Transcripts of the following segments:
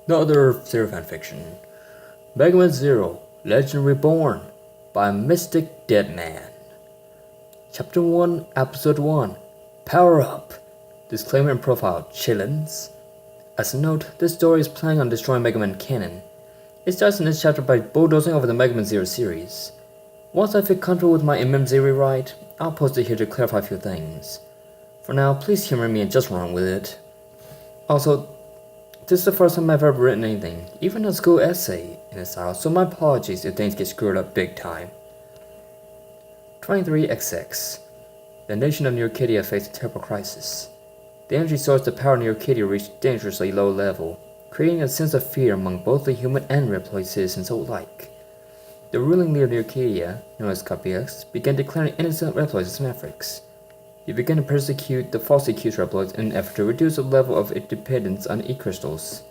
Another Zero fanfiction. Megaman Zero, Legend Reborn by Mystic Deadman. Chapter 1, Episode 1. Power Up. Disclaimer and profile, chillins. As a note, this story is planning on destroying Megaman canon. It starts in this chapter by bulldozing over the Megaman Zero series. Once I feel comfortable with my MMZ rewrite, I'll post it here to clarify a few things. For now, please humor me and just run with it. Also, this is the first time I've ever written anything, even a school essay, in this style, so my apologies if things get screwed up big time. 23XX. The nation of New Arcadia faced a terrible crisis. The energy source to power New Arcadia reached dangerously low level, creating a sense of fear among both the human and Reploid citizens alike. The ruling leader of New Arcadia, known as chp1, began declaring innocent Reploids as mavericks. He began to persecute the falsely accused Reploids in an effort to reduce the level of dependence on E-crystals,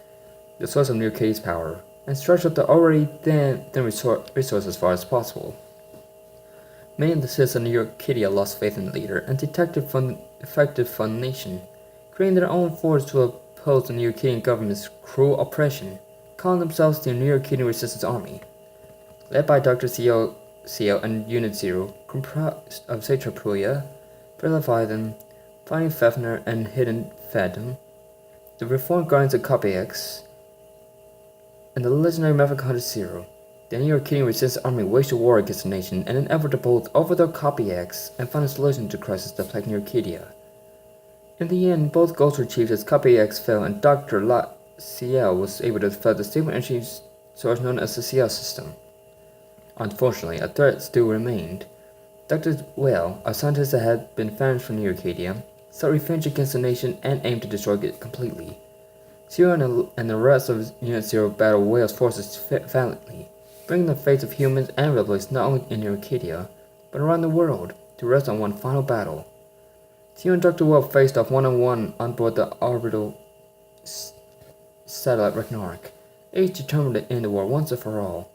the source of New Arcadia's power, and stretch out the already thin resource as far as possible. Many of the citizens of New Arcadia lost faith in the leader and detected effective fundation, creating their own force to oppose the New Arcadian government's cruel oppression, calling themselves the New Arcadian Resistance Army. Led by Dr. CL and Unit Zero, comprised of chp1, Leviathan, Finding Fafnir, and Hidden Phantom, the reformed guardians of chp1, and the legendary Maverick Hunter Zero. The New Arcadian Resistance Army waged a war against the nation in an effort to both overthrow chp1 and find a solution to the crisis that plagued New Arcadia. In the end, both goals were achieved as chp1 fell and Dr. CL was able to defeat the stable energy source known as the CL system. Unfortunately, a threat still remained. Dr. Well, a scientist that had been banished from New Arcadia, sought revenge against the nation and aimed to destroy it completely. Zero and the rest of Unit Zero battled Whale's forces valiantly, bringing the fates of humans and rebels not only in New Arcadia, but around the world, to rest on one final battle. Zero and Dr. Well faced off one-on-one on board the orbital satellite Ragnarok, each determined to end the war once and for all.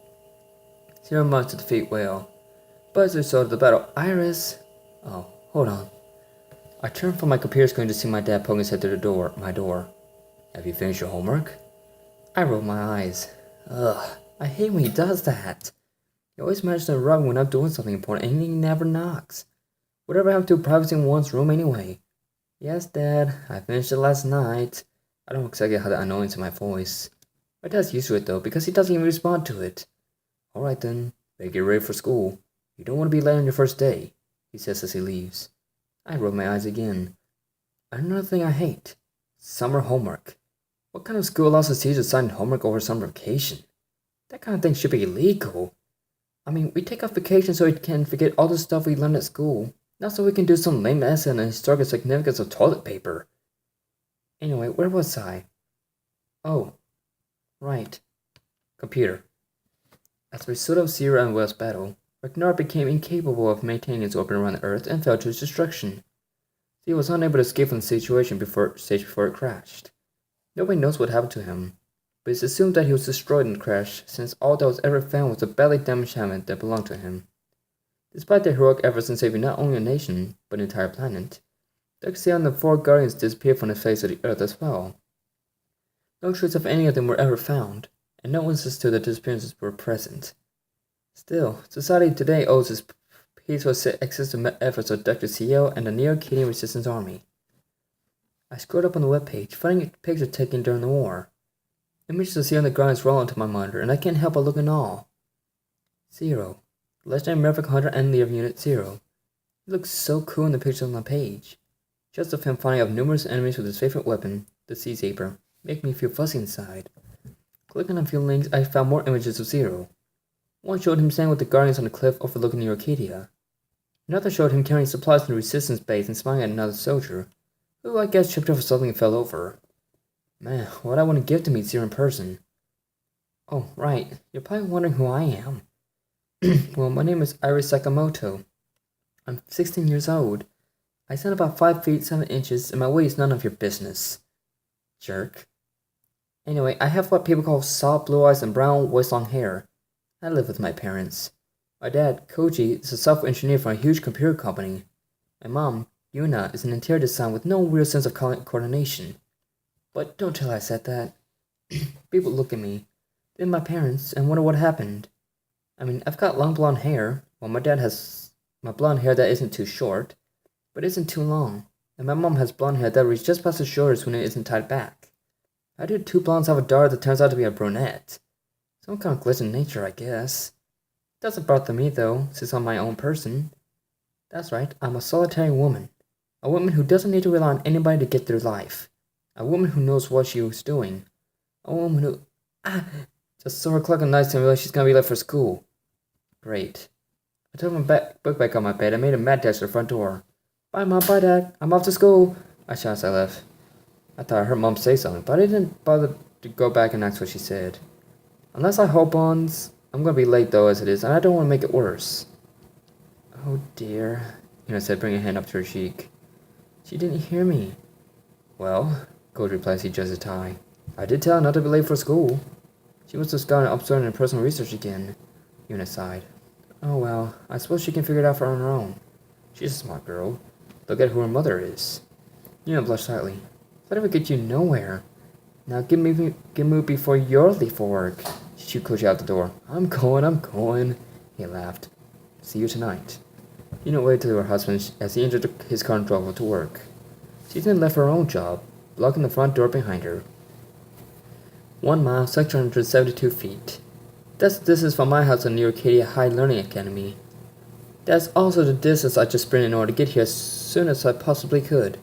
Zero managed to defeat Whale, but as a result of the battle, Iris... Oh, hold on. I turned from my computer screen to see my dad poking his head through my door. Have you finished your homework? I rolled my eyes. Ugh, I hate when he does that. He always manages to interrupt me when I'm doing something important and he never knocks. Whatever happened to privacy in one's room anyway? Yes, Dad, I finished it last night. I don't exactly have that annoyance in my voice. My dad's used to it though, because he doesn't even respond to it. Alright then, better get ready for school. You don't want to be late on your first day, he says as he leaves. I roll my eyes again. Another thing I hate. Summer homework. What kind of school allows a teacher to assign homework over summer vacation? That kind of thing should be illegal. I mean, we take off vacation so we can forget all the stuff we learned at school, not so we can do some lame essay on the historical significance of toilet paper. Anyway, where was I? Oh, right. Computer. As a result of Zero and Whale's battle, Ragnarok became incapable of maintaining its orbit around the Earth and fell to its destruction. He was unable to escape from the situation before it crashed. Nobody knows what happened to him, but it's assumed that he was destroyed in the crash since all that was ever found was a badly damaged helmet that belonged to him. Despite their heroic efforts in saving not only a nation, but an entire planet, Dexia and the four guardians disappeared from the face of the Earth as well. No trace of any of them were ever found, and no instances to their disappearances were present. Still, society today owes its peaceful access to efforts of Dr. CL and the New Arcadian Resistance Army. I scrolled up on the webpage, finding a picture taken during the war. Images of CL and the guardians roll onto my monitor, and I can't help but look in awe. Zero, the legendary Maverick Hunter and leader of Unit Zero. He looks so cool in the pictures on the page. Just of him fighting off numerous enemies with his favorite weapon, the Sea Saber, make me feel fuzzy inside. Clicking on a few links, I found more images of Zero. One showed him standing with the guardians on the cliff overlooking New Arcadia. Another showed him carrying supplies in the resistance base and smiling at another soldier, who I guess tripped over something and fell over. Man, what I want to give to meet Zero in person. Oh, right, you're probably wondering who I am. Well, my name is Iris Sakamoto. I'm 16 years old. I stand about 5 feet 7 inches, and my weight is none of your business. Jerk. Anyway, I have what people call soft blue eyes and brown waist-long hair. I live with my parents. My dad, Koji, is a software engineer for a huge computer company. My mom, Yuna, is an interior designer with no real sense of coordination. But don't tell her I said that. People look at me, then my parents, and wonder what happened. I mean, I've got long blonde hair, while my dad has my blonde hair that isn't too short, but isn't too long, and my mom has blonde hair that reaches just past her shoulders when it isn't tied back. How do two blondes have a daughter that turns out to be a brunette? Some kind of glitch in nature, I guess. Doesn't bother me, though, since I'm my own person. That's right, I'm a solitary woman. A woman who doesn't need to rely on anybody to get through life. A woman who knows what she was doing. A woman who... Just saw her clock on nights and realized she's gonna be late for school. Great. I took my book back on my bed and made a mad dash to the front door. Bye, Mom, bye, Dad. I'm off to school, I shouted as I left. I thought I heard Mom say something, but I didn't bother to go back and ask what she said. Unless I hope bonds, I'm gonna be late though as it is, and I don't want to make it worse. Oh dear, said, bringing a hand up to her cheek. She didn't hear me. Well, Gold replied as he adjusted his tie. I did tell her not to be late for school. She must have gotten absorbed in personal research again. Una sighed. Oh well, I suppose she can figure it out on her own. She's a smart girl. Look at who her mother is. Una blushed slightly. That would get you nowhere. Now get moved before you're late for work. She chewed Koji out the door. I'm going. He laughed. See you tonight. Una waved to her husband as he entered his car and drove to work. She then left her own job, blocking the front door behind her. 1 mile, 672 feet. That's the distance from my house to New Arcadia High Learning Academy. That's also the distance I just sprinted in order to get here as soon as I possibly could.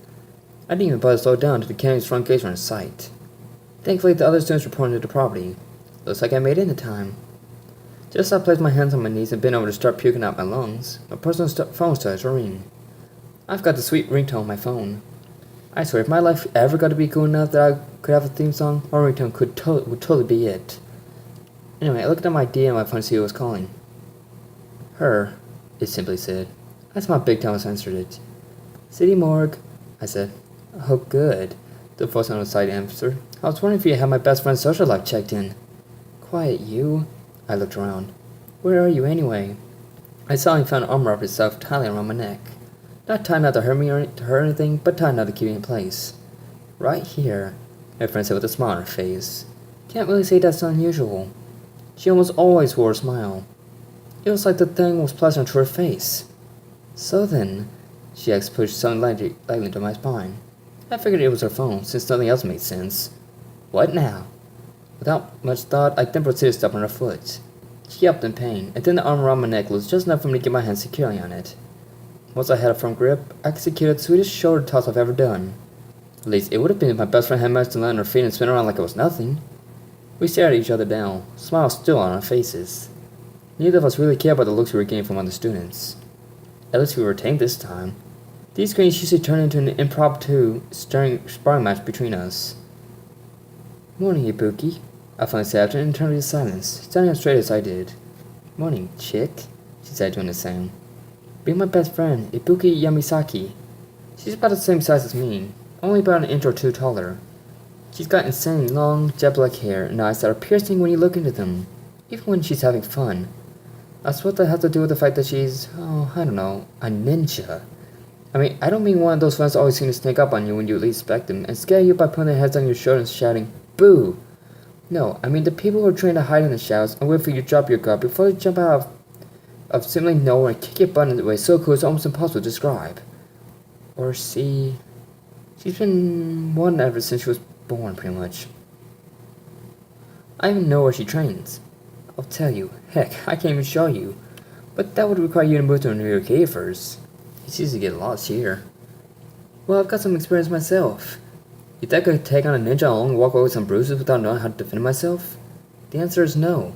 I didn't even bother to slow down till the academy's front gates were in sight. Thankfully, the other students reported to the property. Looks like I made it in time. Just as I placed my hands on my knees and bent over to start puking out my lungs, my personal phone started to ring. I've got the sweet ringtone on my phone. I swear, if my life ever got to be cool enough that I could have a theme song, my ringtone would totally be it. Anyway, I looked at my DM on my phone to see who was calling. Her, it simply said. I smiled big time as I answered it. City Morgue, I said. Oh, good. The voice on the side answered. I was wondering if you had my best friend's social life checked in. Quiet, you. I looked around. Where are you, anyway? I suddenly found an arm wrap itself tightly around my neck. Not tied not to hurt me or to hurt anything, but tied not to keep me in place. Right here, my friend said with a smile on her face. Can't really say that's unusual. She almost always wore a smile. It was like the thing was plastered onto her face. So then, she asked, pushed something lightly into my spine. I figured it was her phone, since nothing else made sense. What now? Without much thought, I then proceeded to step on her foot. She yelped in pain, and then the arm around my neck was just enough for me to get my hands securely on it. Once I had a firm grip, I executed the sweetest shoulder toss I've ever done. At least, it would have been if my best friend had managed to land on her feet and spin around like it was nothing. We stared at each other now, smiles still on our faces. Neither of us really cared about the looks we were getting from other students. At least we were tame this time. These screens usually turn into an impromptu sparring match between us. Morning, Ibuki, I finally said after an eternity of silence, standing up straight as I did. Morning, chick, she said, doing the same. Be my best friend, Ibuki Yamisaki. She's about the same size as me, only about an inch or two taller. She's got insane long, jet-black hair and eyes that are piercing when you look into them, even when she's having fun. I suppose that has to do with the fact that she's, I don't know, a ninja. I mean, I don't mean one of those friends always seem to sneak up on you when you least expect them and scare you by putting their heads on your shoulders and shouting, boo! No, I mean the people who are trained to hide in the shadows and wait for you to drop your guard before they jump out of simply nowhere and kick your butt in the way so cool it's almost impossible to describe. Or see... She's been one ever since she was born, pretty much. I even know where she trains. I'll tell you. Heck, I can't even show you. But that would require you to move to New York first. It's easy to get lost here. Well, I've got some experience myself. You think I could take on a ninja alone and walk away with some bruises without knowing how to defend myself? The answer is no.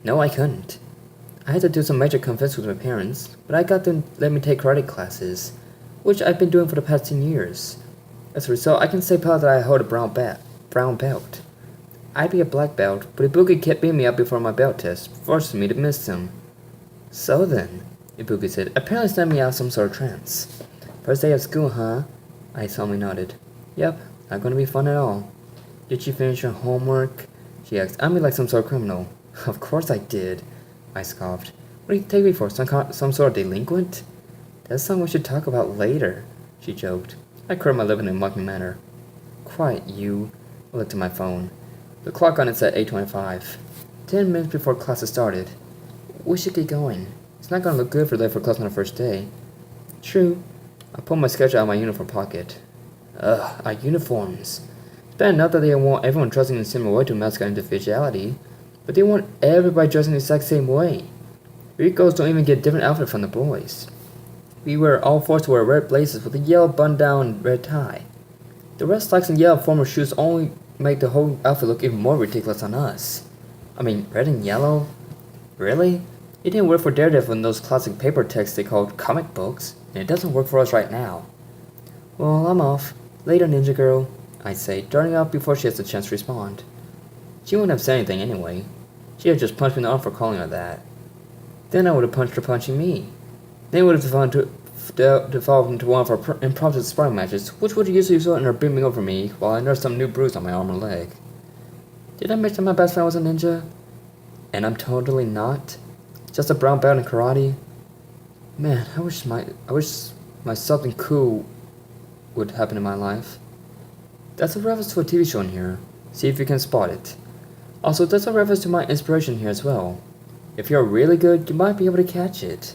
No, I couldn't. I had to do some major conflicts with my parents, but I got them to let me take karate classes, which I've been doing for the past 10 years. As a result, I can say proud that I hold a brown belt. I'd be a black belt, but Ibuki kept beating me up before my belt test, forcing me to miss them. So then, Ibuki said, apparently sent me out of some sort of trance. First day of school, huh? I solemnly nodded. Yep, not going to be fun at all. Did you finish your homework? She asked. I mean like some sort of criminal. Of course I did, I scoffed. What do you take me for, some sort of delinquent? That's something we should talk about later, she joked. I curled my lip in a mocking manner. Quiet, you. I looked at my phone. The clock on it said 8:25. 10 minutes before classes started. We should get going. It's not gonna look good for late for class on the first day. True. I pulled my sketch out of my uniform pocket. Ugh, our uniforms. It's bad enough that they want everyone dressing in the same way to mask our individuality, but they want everybody dressing the exact same way. We girls don't even get a different outfit from the boys. We were all forced to wear red blazers with a yellow button-down and red tie. The red slacks and yellow formal shoes only make the whole outfit look even more ridiculous on us. I mean, red and yellow? Really? It didn't work for Daredevil in those classic paper texts they called comic books, and it doesn't work for us right now. Well, I'm off. Later, Ninja Girl, I say, darting out before she has a chance to respond. She wouldn't have said anything anyway. She'd have just punched me in the arm for calling her that. Then I would have punched her punching me. Then it would have devolved into one of our impromptu sparring matches, which would usually result in her beaming over me while I nursed some new bruise on my arm or leg. Did I mention my best friend was a ninja? And I'm totally not? Just a brown belt in karate? Man, I wish my something cool would happen in my life. That's a reference to a TV show in here. See if you can spot it. Also, there's a reference to my inspiration here as well. If you're really good, you might be able to catch it.